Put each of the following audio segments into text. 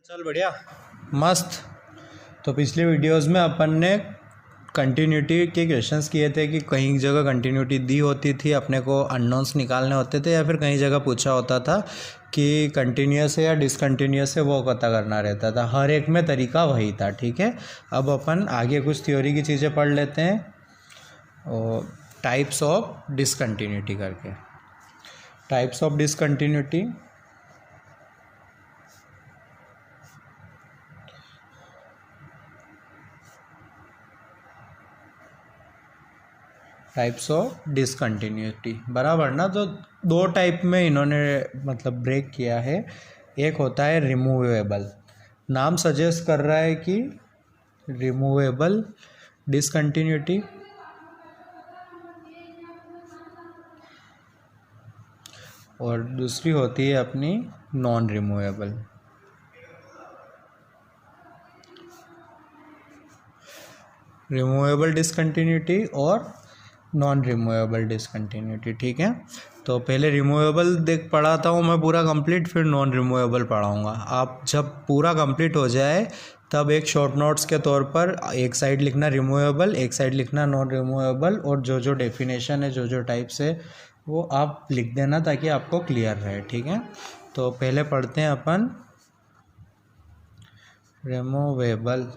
चल बढ़िया मस्त। तो पिछले वीडियोस में अपन ने कंटिन्यूटी के क्वेश्चंस किए थे कि कहीं जगह कंटिन्यूटी दी होती थी, अपने को अननोन्स निकालने होते थे, या फिर कहीं जगह पूछा होता था कि कंटिन्यूस है या डिसकंटिन्यूस है, वो पता करना रहता था। हर एक में तरीका वही था। ठीक है, अब अपन आगे कुछ थ्योरी की चीज़ें पढ़ लेते हैं और टाइप्स ऑफ डिसकंटिन्यूटी करके। Types of discontinuity, types of discontinuity बराबर ना। तो दो टाइप में इन्होंने मतलब ब्रेक किया है। एक होता है रिमूवेबल, नाम सजेस्ट कर रहा है कि रिमूवेबल डिसकंटिन्यूटी, और दूसरी होती है अपनी नॉन रिमूवेबल। रिमूवेबल डिसकंटिन्यूटी और नॉन रिमूवेबल डिसकंटिन्यूटी। ठीक है, तो पहले रिमूवेबल देख पढ़ाता हूँ मैं पूरा कंप्लीट, फिर नॉन रिमूवेबल पढ़ाऊँगा। आप जब पूरा कंप्लीट हो जाए तब एक शॉर्ट नोट्स के तौर पर एक साइड लिखना रिमूवेबल, एक साइड लिखना नॉन रिमूवेबल, और जो जो डेफिनेशन है, जो जो टाइप्स है, वो आप लिख देना ताकि आपको क्लियर रहे। ठीक है, तो पहले पढ़ते हैं अपन रिमूवेबल।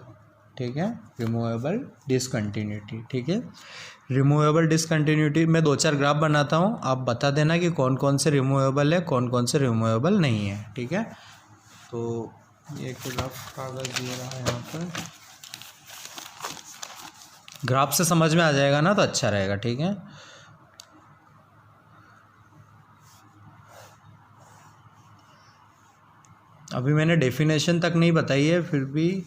ठीक है, रिमूवेबल डिसकंटिन्यूटी। ठीक है, रिमूवेबल डिसकंटिन्यूटी में दो चार ग्राफ बनाता हूँ, आप बता देना कि कौन कौन से रिमूवेबल है, कौन कौन से रिमूवेबल नहीं है। ठीक है, तो एक ग्राफ कागज दिया रहा है यहाँ पर, ग्राफ से समझ में आ जाएगा ना तो अच्छा रहेगा। ठीक है, अभी मैंने डेफिनेशन तक नहीं बताई है, फिर भी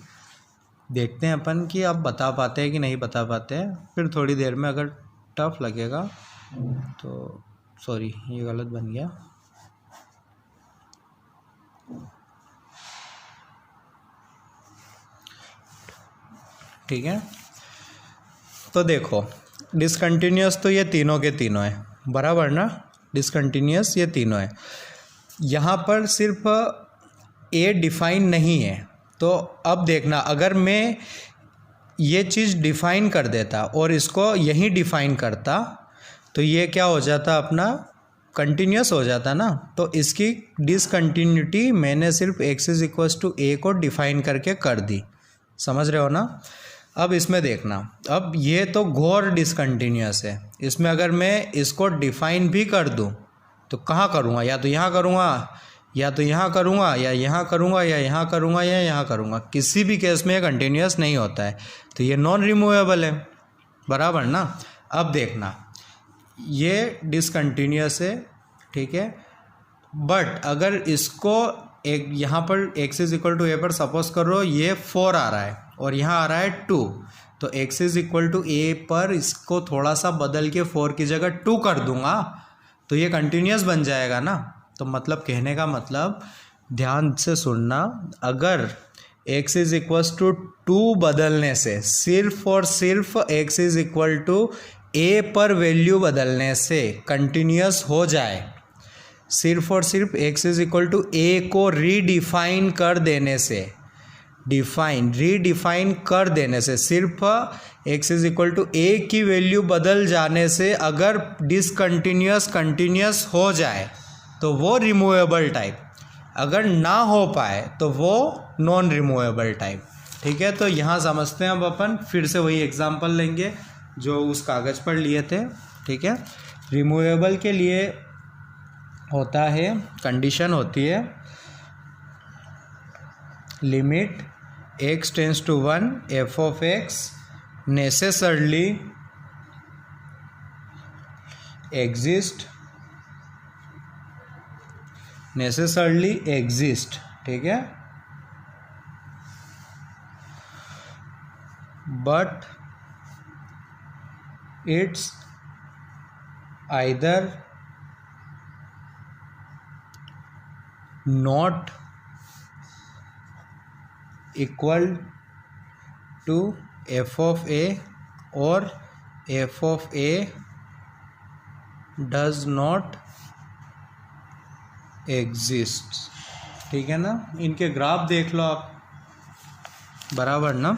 देखते हैं अपन कि आप बता पाते हैं कि नहीं बता पाते हैं। फिर थोड़ी देर में अगर टफ लगेगा तो सॉरी, ये गलत बन गया। ठीक है, तो देखो डिसकंटिन्यूस तो ये तीनों के तीनों है बराबर ना, डिसकंटिन्यूस ये तीनों है। यहाँ पर सिर्फ ए डिफाइन नहीं है। तो अब देखना, अगर मैं ये चीज़ डिफाइन कर देता और इसको यहीं डिफाइन करता तो ये क्या हो जाता, अपना कंटिन्यूस हो जाता ना। तो इसकी डिसकंटिन्यूटी मैंने सिर्फ एक्स इज इक्वल्स टू ए को डिफाइन करके कर दी, समझ रहे हो ना। अब इसमें देखना, अब ये तो घोर डिसकंटिन्यूस है, इसमें अगर मैं इसको डिफाइन भी कर दूं तो कहाँ करूँगा, या तो यहाँ करूँगा, या तो यहाँ करूँगा, या यहाँ करूँगा, या यहाँ करूँगा, या यहाँ करूँगा। किसी भी केस में ये कंटिन्यूस नहीं होता है, तो ये नॉन रिमूवेबल है बराबर ना। अब देखना, ये डिसकंटिन्यूस है, ठीक है, बट अगर इसको एक यहाँ पर x इज इक्वल टू ए पर सपोज करो ये 4 आ रहा है और यहाँ आ रहा है 2, तो x इज इक्वल टू ए पर इसको थोड़ा सा बदल के 4 की जगह 2 कर दूंगा तो ये कंटिन्यूस बन जाएगा ना। तो मतलब कहने का मतलब, ध्यान से सुनना, अगर x इज इक्वल टू 2 बदलने से, सिर्फ और सिर्फ x इज इक्वल टू ए पर वैल्यू बदलने से कंटिन्यूस हो जाए, सिर्फ और सिर्फ x इज इक्वल टू ए को रीडिफाइन कर देने से, रीडिफाइन कर देने से, सिर्फ x इज इक्वल टू ए की वैल्यू बदल जाने से अगर डिसकंटिन्यूस कंटिन्यूस हो जाए तो वो रिमूवेबल टाइप, अगर ना हो पाए तो वो नॉन रिमूवेबल टाइप। ठीक है, तो यहाँ समझते हैं। अब अपन फिर से वही एग्जांपल लेंगे जो उस कागज़ पर लिए थे। ठीक है, रिमूवेबल के लिए होता है, कंडीशन होती है limit x tends to 1 f of x necessarily exist. ठीक है, but it's either not equal to f of a or f of a does not exist। ठीक है ना। इनके ग्राफ देख लो आप, बराबर ना।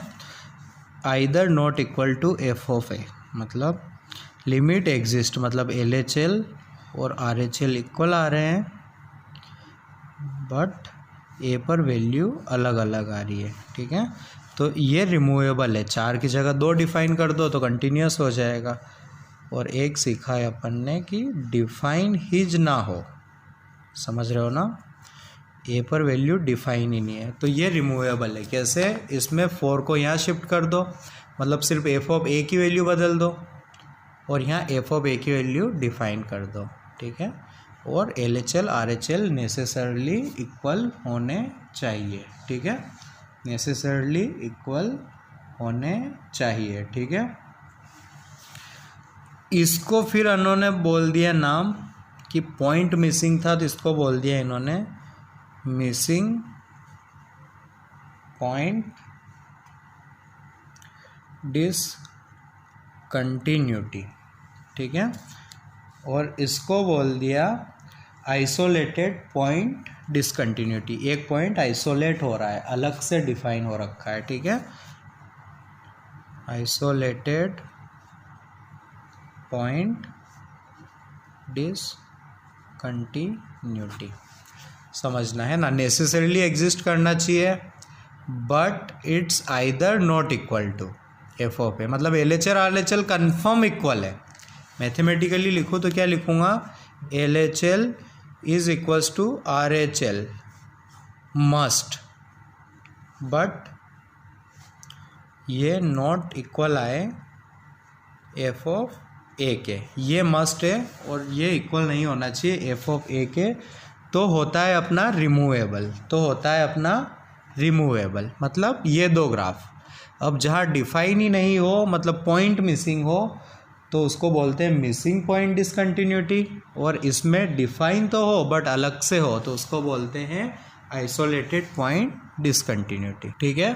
Either not equal to F of A, मतलब लिमिट एग्जिस्ट, मतलब एल एच एल और आर एच एल इक्वल आ रहे हैं, बट ए पर वैल्यू अलग अलग आ रही है। ठीक है, तो ये रिमूवेबल है। 4 की जगह 2 डिफाइन कर दो तो कंटिन्यूस हो जाएगा। और एक सीखा है अपन ने कि डिफाइन हिज ना हो, समझ रहे हो ना। ए पर वैल्यू डिफाइन ही नहीं है, तो ये रिमूवेबल है। कैसे? इसमें 4 को यहाँ शिफ्ट कर दो, मतलब सिर्फ एफ ऑफ ए की वैल्यू बदल दो, और यहाँ एफ ऑफ ए की वैल्यू डिफाइन कर दो। ठीक है, और L H L R H L necessarily equal होने चाहिए। ठीक है, नेसेसरली इक्वल होने चाहिए। ठीक है, इसको फिर उन्होंने बोल दिया नाम कि पॉइंट मिसिंग था, तो इसको बोल दिया इन्होंने मिसिंग पॉइंट डिसकंटिन्यूटी। ठीक है, और इसको बोल दिया आइसोलेटेड पॉइंट डिसकंटिन्यूटी। एक पॉइंट आइसोलेट हो रहा है, अलग से डिफाइन हो रखा है। ठीक है, आइसोलेटेड पॉइंट डिसकंटिन्यूटी समझना है ना। नेसेसरीली एग्जिस्ट करना चाहिए, but it's either not equal to F of A, मतलब L H L R H L confirm equal है। मैथमेटिकली लिखूँ तो क्या लिखूँगा? L H L is equals to R H L must, but ये not equal आए F of A के। ये मस्ट है और ये इक्वल नहीं होना चाहिए एफ ऑफ ए के, तो होता है अपना रिमूवेबल, तो होता है अपना रिमूवेबल। मतलब ये 2 ग्राफ। अब जहाँ डिफाइन ही नहीं हो, मतलब पॉइंट मिसिंग हो, तो उसको बोलते हैं मिसिंग पॉइंट डिसकंटिन्यूटी। और इसमें डिफाइन तो हो बट अलग से हो, तो उसको बोलते हैं आइसोलेटेड पॉइंट डिसकंटिन्यूटी। ठीक है,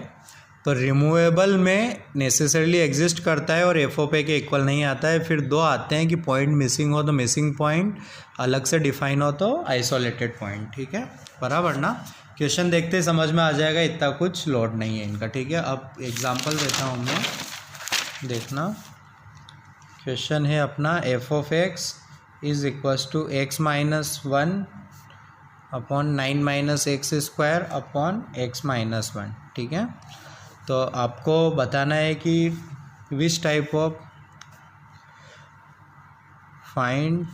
तो रिमूवेबल में नेसेसरली एग्जिस्ट करता है और एफ ऑफ ए के इक्वल नहीं आता है। फिर 2 आते हैं कि पॉइंट मिसिंग हो तो मिसिंग पॉइंट, अलग से डिफाइन हो तो आइसोलेटेड पॉइंट। ठीक है, बराबर ना। क्वेश्चन देखते ही समझ में आ जाएगा, इतना कुछ लोड नहीं है इनका। ठीक है, अब एग्जांपल देता हूँ मैं, देखना। क्वेश्चन है अपना f of x is equals to x minus 1 upon 9 minus x square upon x minus 1। ठीक है, तो आपको बताना है कि which type of find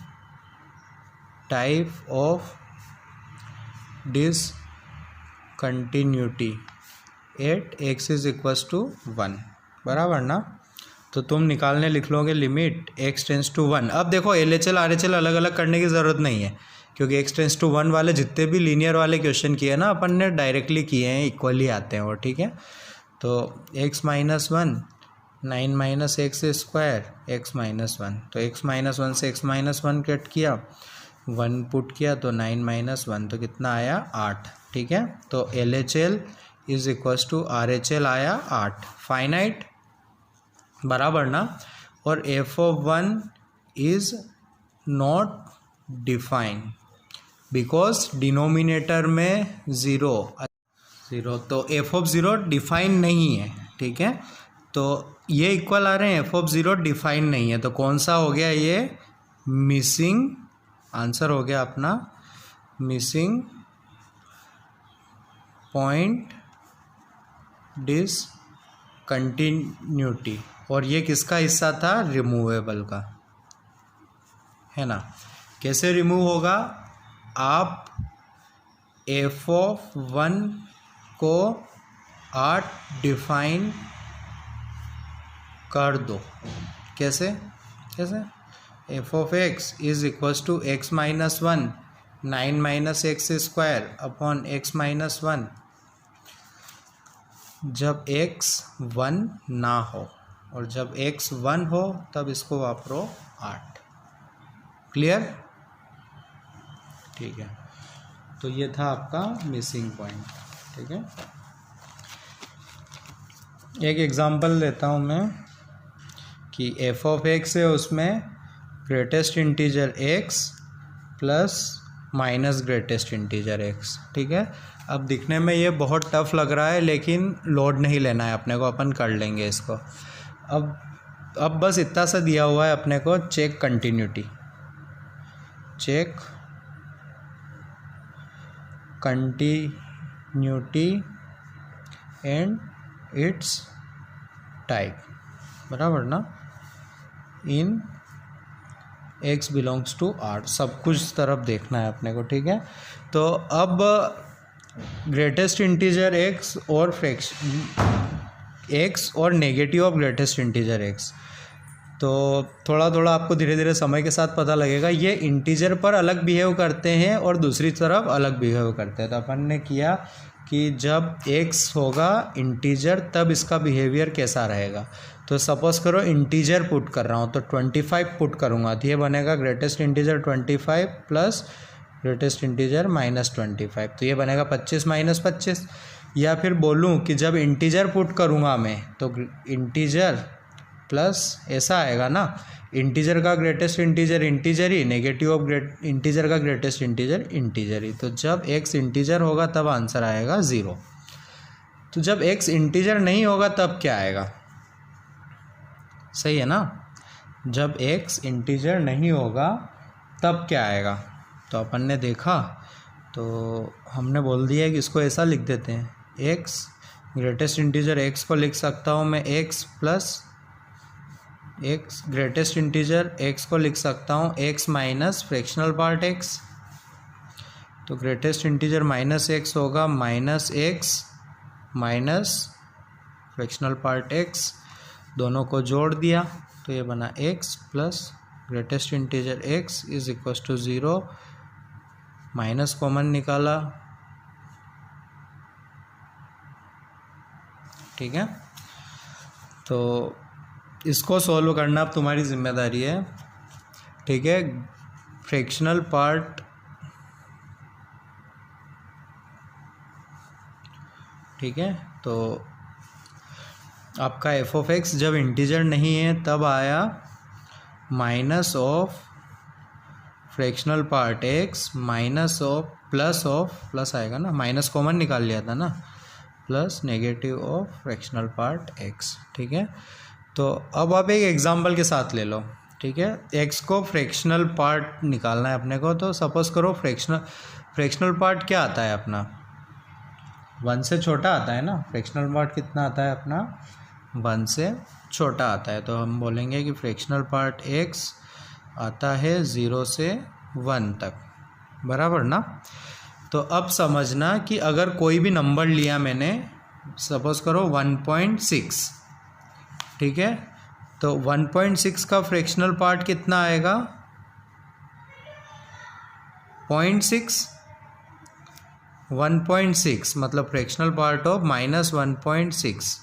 type of discontinuity at x is equals to 1, बराबर ना। तो तुम निकालने लिख लोगे लिमिट एक्स टेंस टू 1। अब देखो L H L R H L अलग अलग करने की ज़रूरत नहीं है, क्योंकि एक्स टेंस टू 1 वाले जितने भी लीनियर वाले क्वेश्चन किए ना अपन ने डायरेक्टली किए हैं, इक्वली आते हैं वो। ठीक है, तो x minus 1 9 minus x square x minus 1, तो x माइनस 1 से x माइनस 1 कट किया, 1 पुट किया तो 9 माइनस 1, तो कितना आया 8। ठीक है, तो L H L is equals to R H L आया 8, फाइनाइट, बराबर ना। और f of 1 is not define because denominator में 0, तो एफ ऑफ 0 डिफाइन नहीं है। ठीक है, तो ये इक्वल आ रहे हैं, एफ ऑफ 0 डिफाइन नहीं है, तो कौन सा हो गया? ये मिसिंग, आंसर हो गया अपना मिसिंग पॉइंट डिसकंटिन्यूटी। और ये किसका हिस्सा था? रिमूवेबल का, है ना। कैसे रिमूव होगा? आप एफ ऑफ 1 को 8 डिफाइन कर दो। कैसे? F of x is equals to x minus 1 9 minus x square upon x minus 1, जब x 1 ना हो, और जब x 1 हो तब इसको वापरो 8। क्लियर? ठीक है, तो ये था आपका मिसिंग पॉइंट। ठीक है, एक एग्जांपल देता हूँ मैं कि एफ ऑफ एक्स है, उसमें greatest integer x plus minus greatest integer x. ठीक है, अब दिखने में ये बहुत टफ लग रहा है लेकिन लोड नहीं लेना है अपने को, अपन कर लेंगे इसको। अब बस इतना सा दिया हुआ है अपने को, check continuity, check continuity and it's type, बराबर ना, in x belongs to R, सब कुछ तरफ देखना है अपने को। ठीक है, तो अब ग्रेटेस्ट इंटीजर x और x और negative of greatest integer x, तो थोड़ा थोड़ा आपको धीरे धीरे समय के साथ पता लगेगा। ये इंटीजर पर अलग बिहेव करते हैं और दूसरी तरफ अलग बिहेव करते हैं। तो अपन ने किया कि जब x होगा इंटीजर तब इसका बिहेवियर कैसा रहेगा। तो सपोज़ करो इंटीजर पुट कर रहा हूँ तो 25 पुट करूँगा तो ये बनेगा greatest integer 25 plus greatest integer -25, तो ये बनेगा 25 माइनस 25। या फिर बोलूँ कि जब इंटीजर पुट करूँगा मैं तो इंटीजर प्लस ऐसा आएगा ना, इंटीजर का greatest integer integer he, negative of integer का ग्रेटेस्ट इंटीजर इंटीजर ही। तो जब x इंटीजर होगा तब आंसर आएगा 0। तो जब x इंटीजर नहीं होगा तब क्या आएगा, सही है ना, जब x इंटीजर नहीं होगा तब क्या आएगा। तो अपन ने देखा तो हमने बोल दिया कि इसको ऐसा लिख देते हैं, x ग्रेटेस्ट इंटीजर x को लिख सकता हूँ मैं x plus x, greatest integer x को लिख सकता हूँ x minus fractional part x। तो ग्रेटेस्ट इंटीजर -x होगा -x minus fractional part x, दोनों को जोड़ दिया तो ये बना x plus greatest integer x is equal to 0, minus common निकाला। ठीक है, तो इसको सॉल्व करना अब तुम्हारी जिम्मेदारी है। ठीक है, फ्रैक्शनल पार्ट, ठीक है, तो आपका f ऑफ x जब इंटीजर नहीं है तब आया minus of fractional part x minus of plus आएगा ना, माइनस कॉमन निकाल लिया था ना, plus negative of fractional part x। ठीक है, तो अब आप एक एग्जांपल के साथ ले लो। ठीक है, x को फ्रैक्शनल पार्ट निकालना है अपने को। तो सपोज करो फ्रैक्शनल पार्ट क्या आता है अपना, 1 से छोटा आता है ना, फ्रैक्शनल पार्ट कितना आता है अपना, 1 से छोटा आता है। तो हम बोलेंगे कि फ्रैक्शनल पार्ट x आता है 0 से 1 तक, बराबर ना। तो अब समझना कि अगर कोई भी नंबर लिया मैंने, सपोज करो 1.6, ठीक है, तो 1.6 का फ्रैक्शनल पार्ट कितना आएगा, 0.6, 1.6 मतलब फ्रैक्शनल पार्ट ऑफ -1.6,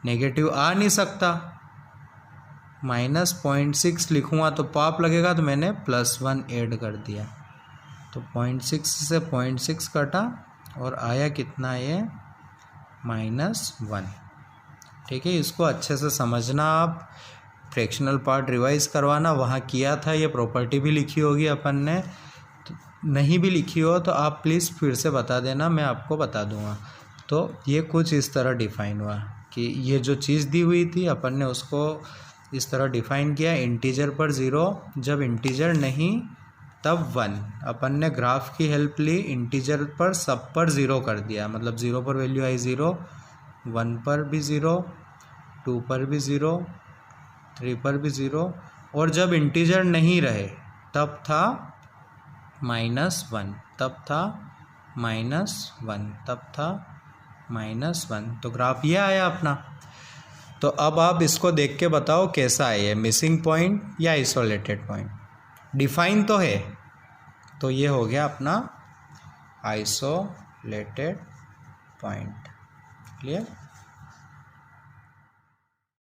नेगेटिव आ नहीं सकता, -0.6 लिखूँगा तो पाप लगेगा, तो मैंने +1 ऐड कर दिया। तो 0.6 से 0.6 कटा और आया कितना, ये -1। ठीक है, इसको अच्छे से समझना आप, फ्रैक्शनल पार्ट रिवाइज करवाना, वहाँ किया था, ये प्रॉपर्टी भी लिखी होगी अपन ने, तो नहीं भी लिखी हो तो आप प्लीज़ फिर से बता देना, मैं आपको बता दूँगा। तो ये कुछ इस तरह डिफ़ाइन हुआ कि ये जो चीज़ दी हुई थी अपन ने उसको इस तरह डिफ़ाइन किया, इंटीजर पर 0, जब इंटीजर नहीं तब 1। अपन ने ग्राफ की हेल्प ली, इंटीजर पर सब पर 0 कर दिया, मतलब 0 पर वैल्यू आई 0, 1 पर भी 0, 2 पर भी 0, 3 पर भी 0, और जब इंटीजर नहीं रहे तब था -1, तब था -1, तब था -1। तो ग्राफ ये आया अपना। तो अब आप इसको देख के बताओ कैसा है, ये मिसिंग पॉइंट या आइसोलेटेड पॉइंट। डिफाइन तो है, तो ये हो गया अपना आइसोलेटेड पॉइंट। क्लियर।